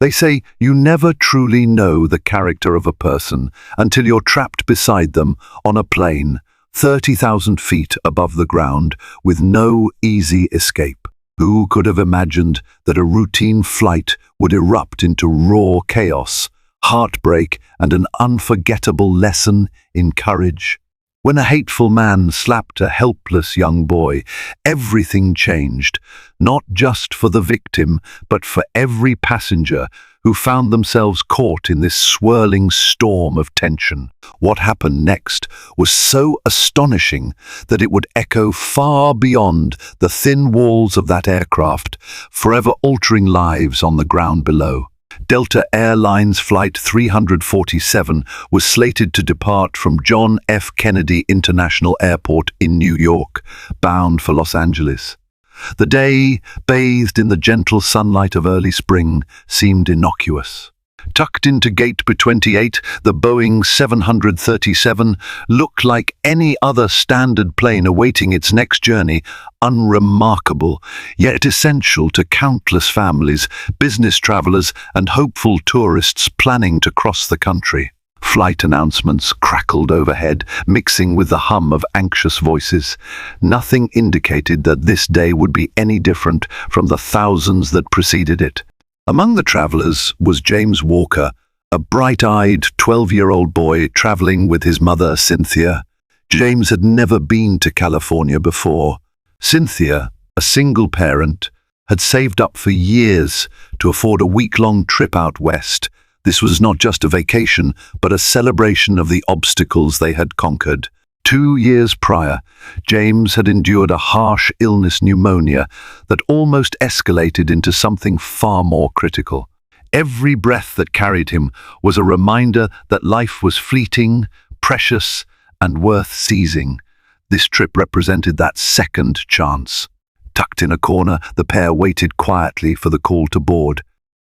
They say you never truly know the character of a person until you're trapped beside them on a plane, 30,000 feet above the ground, with no easy escape. Who could have imagined that a routine flight would erupt into raw chaos, heartbreak, and an unforgettable lesson in courage? When a hateful man slapped a helpless young boy, everything changed, not just for the victim, but for every passenger who found themselves caught in this swirling storm of tension. What happened next was so astonishing that it would echo far beyond the thin walls of that aircraft, forever altering lives on the ground below. Delta Airlines Flight 347 was slated to depart from John F. Kennedy International Airport in New York, bound for Los Angeles. The day, bathed in the gentle sunlight of early spring, seemed innocuous. Tucked into Gate B28, the Boeing 737 looked like any other standard plane awaiting its next journey, unremarkable, yet essential to countless families, business travelers, and hopeful tourists planning to cross the country. Flight announcements crackled overhead, mixing with the hum of anxious voices. Nothing indicated that this day would be any different from the thousands that preceded it. Among the travelers was James Walker, a bright-eyed 12-year-old boy traveling with his mother, Cynthia. James had never been to California before. Cynthia, a single parent, had saved up for years to afford a week-long trip out west. This was not just a vacation, but a celebration of the obstacles they had conquered. 2 years prior, James had endured a harsh illness, pneumonia, that almost escalated into something far more critical. Every breath that carried him was a reminder that life was fleeting, precious, and worth seizing. This trip represented that second chance. Tucked in a corner, the pair waited quietly for the call to board.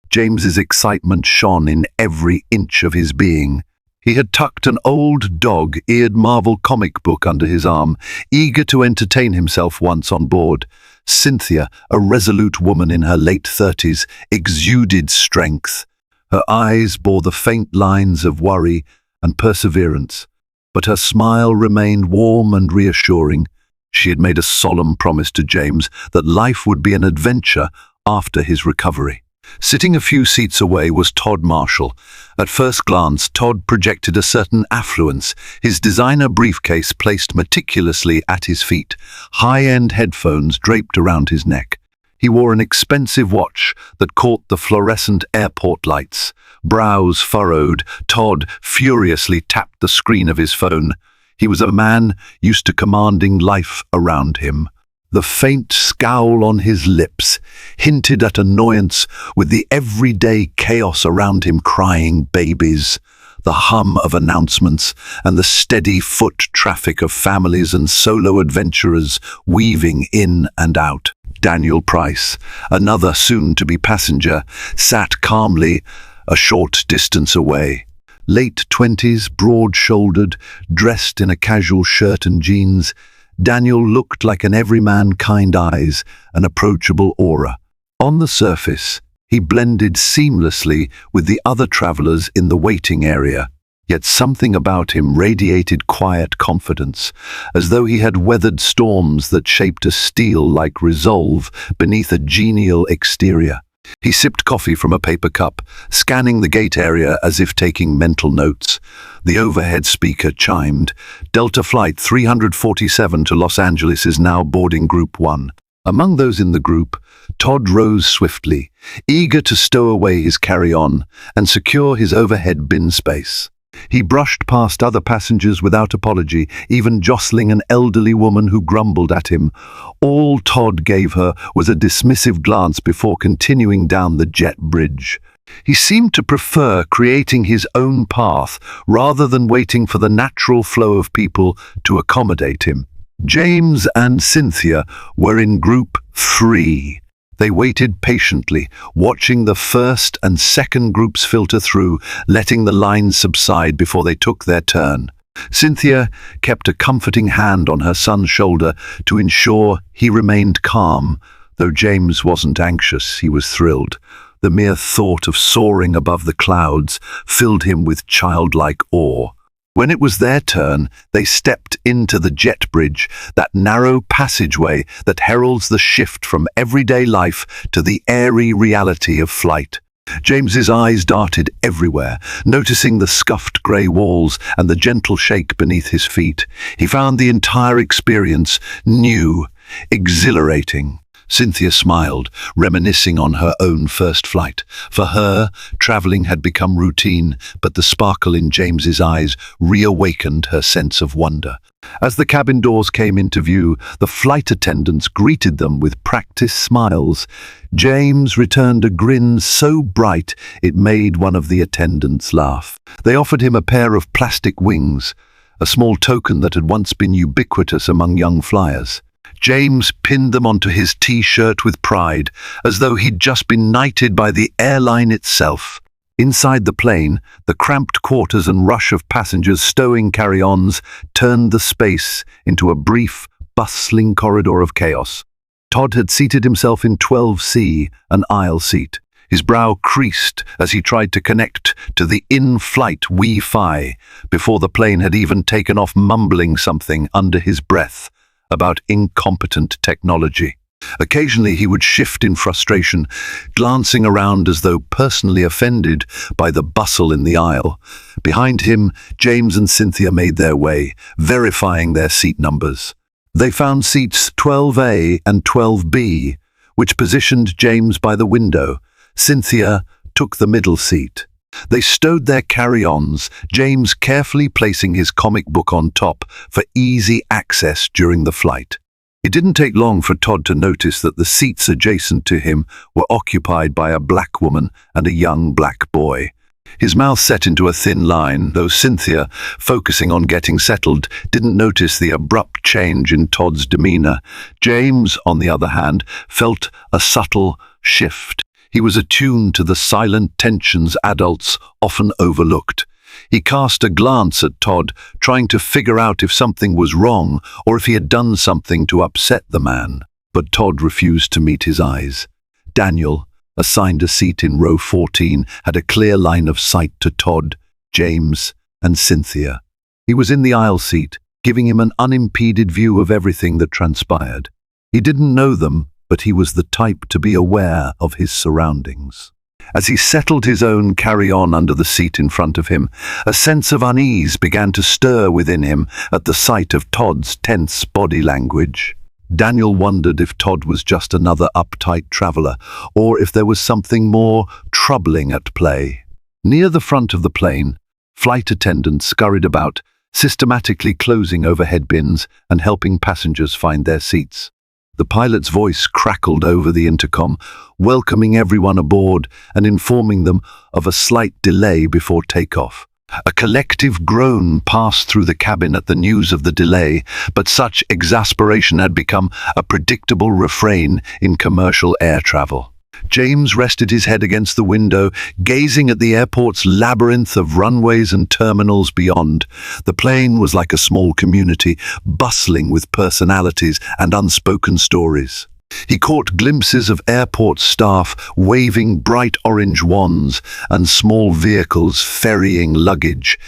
James's excitement shone in every inch of his being. He had tucked an old dog-eared Marvel comic book under his arm, eager to entertain himself once on board. Cynthia, a resolute woman in her late 30s, exuded strength. Her eyes bore the faint lines of worry and perseverance, but her smile remained warm and reassuring. She had made a solemn promise to James that life would be an adventure after his recovery. Sitting a few seats away was Todd Marshall. At first glance, Todd projected a certain affluence, his designer briefcase placed meticulously at his feet, high-end headphones draped around his neck. He wore an expensive watch that caught the fluorescent airport lights. Brows furrowed, Todd furiously tapped the screen of his phone. He was a man used to commanding life around him. The faint scowl on his lips hinted at annoyance with the everyday chaos around him, crying babies, the hum of announcements, and the steady foot traffic of families and solo adventurers weaving in and out. Daniel Price, another soon-to-be passenger, sat calmly a short distance away. Late 20s, broad-shouldered, dressed in a casual shirt and jeans, Daniel looked like an everyman, kind eyes, an approachable aura. On the surface, he blended seamlessly with the other travelers in the waiting area, yet something about him radiated quiet confidence, as though he had weathered storms that shaped a steel-like resolve beneath a genial exterior. He sipped coffee from a paper cup, scanning the gate area as if taking mental notes. The overhead speaker chimed. Delta Flight 347 to Los Angeles is now boarding Group 1. Among those in the group, Todd rose swiftly, eager to stow away his carry-on and secure his overhead bin space. He brushed past other passengers without apology, even jostling an elderly woman who grumbled at him. All Todd gave her was a dismissive glance before continuing down the jet bridge. He seemed to prefer creating his own path rather than waiting for the natural flow of people to accommodate him. James and Cynthia were in Group 3. They waited patiently, watching the first and second groups filter through, letting the lines subside before they took their turn. Cynthia kept a comforting hand on her son's shoulder to ensure he remained calm. Though James wasn't anxious, he was thrilled. The mere thought of soaring above the clouds filled him with childlike awe. When it was their turn, they stepped into the jet bridge, that narrow passageway that heralds the shift from everyday life to the airy reality of flight. James's eyes darted everywhere, noticing the scuffed grey walls and the gentle shake beneath his feet. He found the entire experience new, exhilarating. Cynthia smiled, reminiscing on her own first flight. For her, travelling had become routine, but the sparkle in James's eyes reawakened her sense of wonder. As the cabin doors came into view, the flight attendants greeted them with practiced smiles. James returned a grin so bright it made one of the attendants laugh. They offered him a pair of plastic wings, a small token that had once been ubiquitous among young flyers. James pinned them onto his T-shirt with pride, as though he'd just been knighted by the airline itself. Inside the plane, the cramped quarters and rush of passengers stowing carry-ons turned the space into a brief, bustling corridor of chaos. Todd had seated himself in 12C, an aisle seat. His brow creased as he tried to connect to the in-flight Wi-Fi before the plane had even taken off, mumbling something under his breath about incompetent technology. Occasionally he would shift in frustration, glancing around as though personally offended by the bustle in the aisle. Behind him, James and Cynthia made their way, verifying their seat numbers. They found seats 12A and 12B, which positioned James by the window. Cynthia took the middle seat. They stowed their carry-ons, James carefully placing his comic book on top for easy access during the flight. It didn't take long for Todd to notice that the seats adjacent to him were occupied by a black woman and a young black boy. His mouth set into a thin line, though Cynthia, focusing on getting settled, didn't notice the abrupt change in Todd's demeanor. James, on the other hand, felt a subtle shift. He was attuned to the silent tensions adults often overlooked. He cast a glance at Todd, trying to figure out if something was wrong or if he had done something to upset the man. But Todd refused to meet his eyes. Daniel, assigned a seat in row 14, had a clear line of sight to Todd, James, and Cynthia. He was in the aisle seat, giving him an unimpeded view of everything that transpired. He didn't know them, but he was the type to be aware of his surroundings. As he settled his own carry-on under the seat in front of him, a sense of unease began to stir within him at the sight of Todd's tense body language. Daniel wondered if Todd was just another uptight traveler, or if there was something more troubling at play. Near the front of the plane, flight attendants scurried about, systematically closing overhead bins and helping passengers find their seats. The pilot's voice crackled over the intercom, welcoming everyone aboard and informing them of a slight delay before takeoff. A collective groan passed through the cabin at the news of the delay, but such exasperation had become a predictable refrain in commercial air travel. James rested his head against the window, gazing at the airport's labyrinth of runways and terminals beyond. The plane was like a small community, bustling with personalities and unspoken stories. He caught glimpses of airport staff waving bright orange wands and small vehicles ferrying luggage.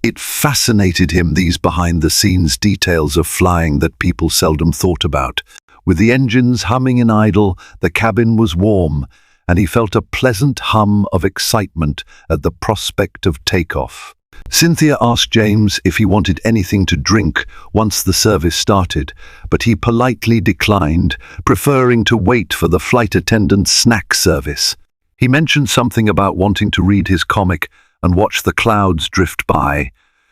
It fascinated him, these behind-the-scenes details of flying that people seldom thought about. With the engines humming in idle, the cabin was warm, and he felt a pleasant hum of excitement at the prospect of takeoff. Cynthia asked James if he wanted anything to drink once the service started, but he politely declined, preferring to wait for the flight attendant's snack service. He mentioned something about wanting to read his comic and watch the clouds drift by.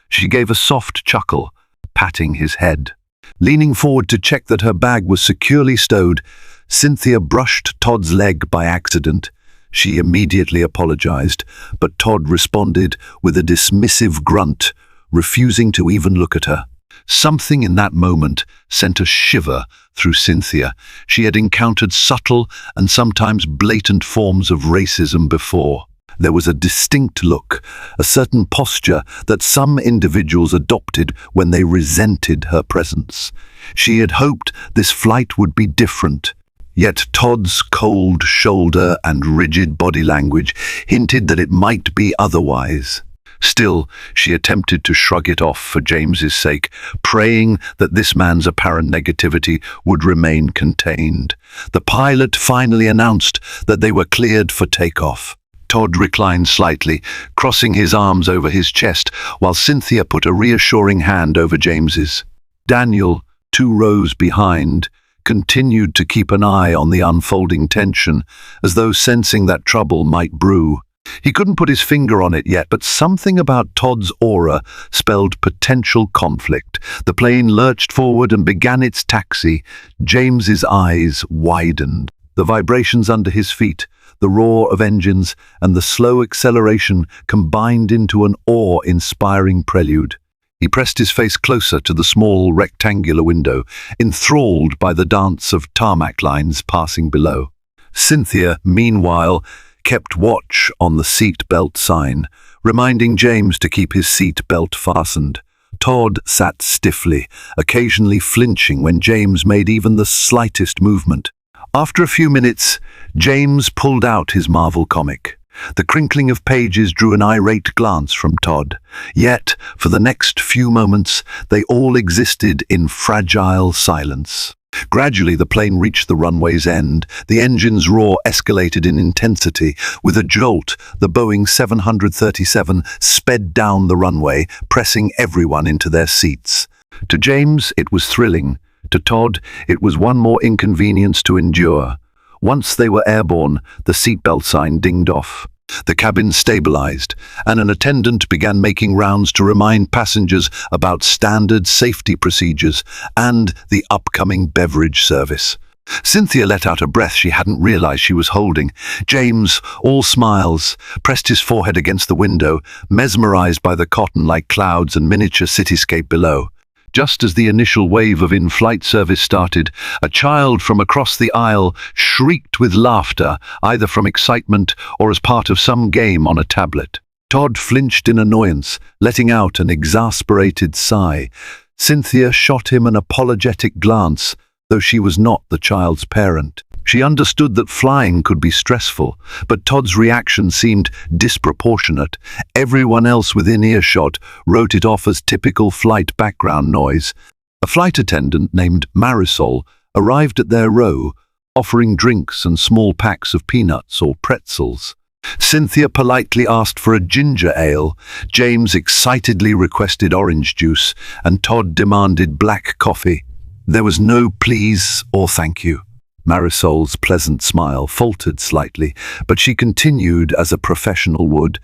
She gave a soft chuckle, patting his head. Leaning forward to check that her bag was securely stowed, Cynthia brushed Todd's leg by accident. She immediately apologized, but Todd responded with a dismissive grunt, refusing to even look at her. Something in that moment sent a shiver through Cynthia. She had encountered subtle and sometimes blatant forms of racism before. There was a distinct look, a certain posture that some individuals adopted when they resented her presence. She had hoped this flight would be different. Yet Todd's cold shoulder and rigid body language hinted that it might be otherwise. Still, she attempted to shrug it off for James's sake, praying that this man's apparent negativity would remain contained. The pilot finally announced that they were cleared for takeoff. Todd reclined slightly, crossing his arms over his chest, while Cynthia put a reassuring hand over James's. Daniel, 2 rows behind, continued to keep an eye on the unfolding tension, as though sensing that trouble might brew. He couldn't put his finger on it yet, but something about Todd's aura spelled potential conflict. The plane lurched forward and began its taxi. James's eyes widened. The vibrations under his feet, the roar of engines, and the slow acceleration combined into an awe-inspiring prelude. He pressed his face closer to the small rectangular window, enthralled by the dance of tarmac lines passing below. Cynthia, meanwhile, kept watch on the seat belt sign, reminding James to keep his seat belt fastened. Todd sat stiffly, occasionally flinching when James made even the slightest movement. After a few minutes, James pulled out his Marvel comic. The crinkling of pages drew an irate glance from Todd. Yet, for the next few moments, they all existed in fragile silence. Gradually, the plane reached the runway's end. The engine's roar escalated in intensity. With a jolt, the Boeing 737 sped down the runway, pressing everyone into their seats. To James, it was thrilling. To Todd, it was one more inconvenience to endure. Once they were airborne, the seatbelt sign dinged off. The cabin stabilized, and an attendant began making rounds to remind passengers about standard safety procedures and the upcoming beverage service. Cynthia let out a breath she hadn't realized she was holding. James, all smiles, pressed his forehead against the window, mesmerized by the cotton-like clouds and miniature cityscape below. Just as the initial wave of in-flight service started, a child from across the aisle shrieked with laughter, either from excitement or as part of some game on a tablet. Todd flinched in annoyance, letting out an exasperated sigh. Cynthia shot him an apologetic glance, though she was not the child's parent. She understood that flying could be stressful, but Todd's reaction seemed disproportionate. Everyone else within earshot wrote it off as typical flight background noise. A flight attendant named Marisol arrived at their row, offering drinks and small packs of peanuts or pretzels. Cynthia politely asked for a ginger ale, James excitedly requested orange juice, and Todd demanded black coffee. There was no please or thank you. Marisol's pleasant smile faltered slightly, but she continued as a professional would.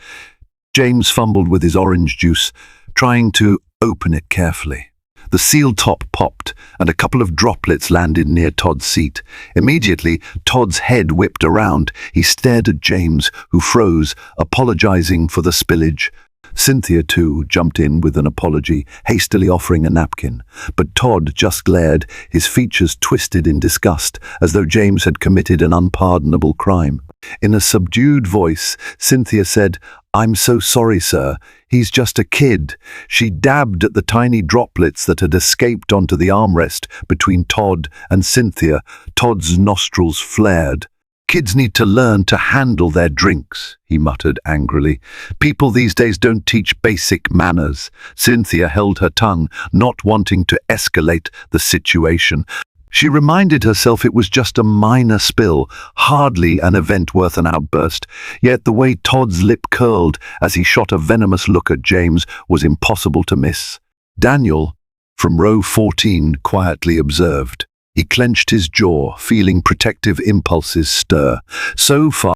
James fumbled with his orange juice, trying to open it carefully. The seal top popped, and a couple of droplets landed near Todd's seat. Immediately, Todd's head whipped around. He stared at James, who froze, apologizing for the spillage. Cynthia, too, jumped in with an apology, hastily offering a napkin. But Todd just glared, his features twisted in disgust, as though James had committed an unpardonable crime. In a subdued voice, Cynthia said, "I'm so sorry, sir. He's just a kid." She dabbed at the tiny droplets that had escaped onto the armrest between Todd and Cynthia. Todd's nostrils flared. "Kids need to learn to handle their drinks," he muttered angrily. "People these days don't teach basic manners." Cynthia held her tongue, not wanting to escalate the situation. She reminded herself it was just a minor spill, hardly an event worth an outburst. Yet the way Todd's lip curled as he shot a venomous look at James was impossible to miss. Daniel, from row 14, quietly observed. He clenched his jaw, feeling protective impulses stir. So far,